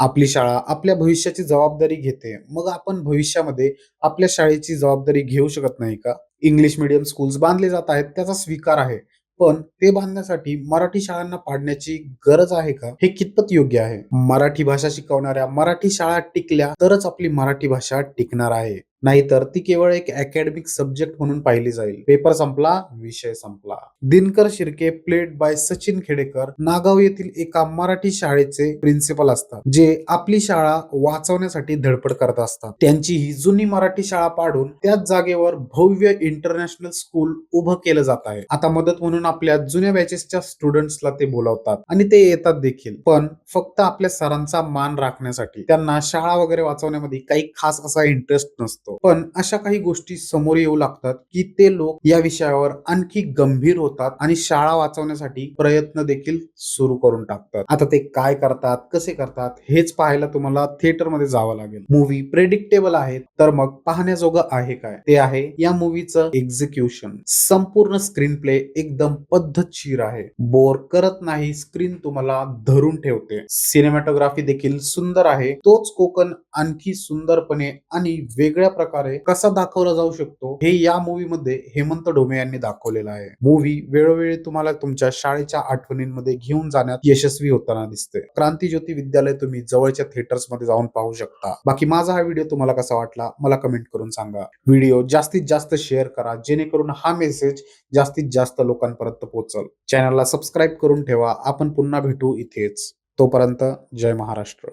आपली शाळा आपल्या भविष्याची जबाबदारी घेते. मग आपण भविष्यामध्ये आपल्या शाळेची जबाबदारी घेऊ शकत नाही का? इंग्लिश मीडियम स्कूल्स बांधले जात आहेत, त्याचा स्वीकार आहे. पण ते बांधण्यासाठी मराठी शाळांना पाडण्याची गरज आहे का? हे कितपत योग्य आहे? मराठी भाषा शिकवणाऱ्या मराठी शाळा टिकल्या तरच आपली मराठी भाषा टिकणार आहे. नाहीतर ती केवळ एक अकॅडमिक सब्जेक्ट म्हणून पाहिली जाईल. पेपर संपला, विषय संपला. दिनकर शिर्के प्लेड बाय सचिन खेडेकर नागाव येथील एका मराठी शाळेचे प्रिन्सिपल असतात, जे आपली शाळा वाचवण्यासाठी धडपड करत असतात. त्यांची ही जुनी मराठी शाळा पाडून त्याच जागेवर भव्य इंटरनॅशनल स्कूल उभं केलं जात आहे. आता मदत म्हणून आपल्या जुन्या बॅचेसच्या स्टुडंट्सला ते बोलावतात आणि ते येतात देखील, पण फक्त आपल्या सरांचा मान राखण्यासाठी. त्यांना शाळा वगैरे वाचवण्यामध्ये काही खास असा इंटरेस्ट नसतो. पण अशा काही गोष्टी समोर येऊ लागतात की ते लोक या विषयावर आणखी गंभीर होतात आणि शाळा वाचवण्यासाठी प्रयत्न देखील सुरू करून टाकतात. आता ते काय करतात, कसे करतात हेच पाहायला तुम्हाला थिएटर मध्ये जावं लागेल. मूवी प्रेडिक्टेबल आहे, तर मग पाहण्याजोगं आहे काय? ते आहे या मूवीचं एक्झिक्युशन. संपूर्ण स्क्रीन प्ले एकदम पद्धतशीर आहे, बोर करत नाही, स्क्रीन तुम्हाला धरून ठेवते. सिनेमॅटोग्राफी देखील सुंदर आहे. तोच कोकण आणखी सुंदरपणे आणि वेगळ्या प्रकारे कसा दाखवला जाऊ शकतो हे या मूवी मध्ये हेमंत डोमे यांनी दाखवलेलं आहे. मूवी वेळोवेळी तुम्हाला तुमच्या शाळेच्या आठवणींमध्ये घेऊन जाण्यात यशस्वी होताना दिसते. क्रांतिज्योती विद्यालय तुम्ही जवळच्या थिएटर्स मध्ये जाऊन पाहू शकता. बाकी माझा हा व्हिडिओ तुम्हाला कसा वाटला मला कमेंट करून सांगा. व्हिडिओ जास्तीत जास्त शेअर करा, जेणेकरून हा मेसेज जास्तीत जास्त लोकांपर्यंत पोहोचल. चॅनलला सबस्क्राईब करून ठेवा. आपण पुन्हा भेटू इथेच. तोपर्यंत जय महाराष्ट्र.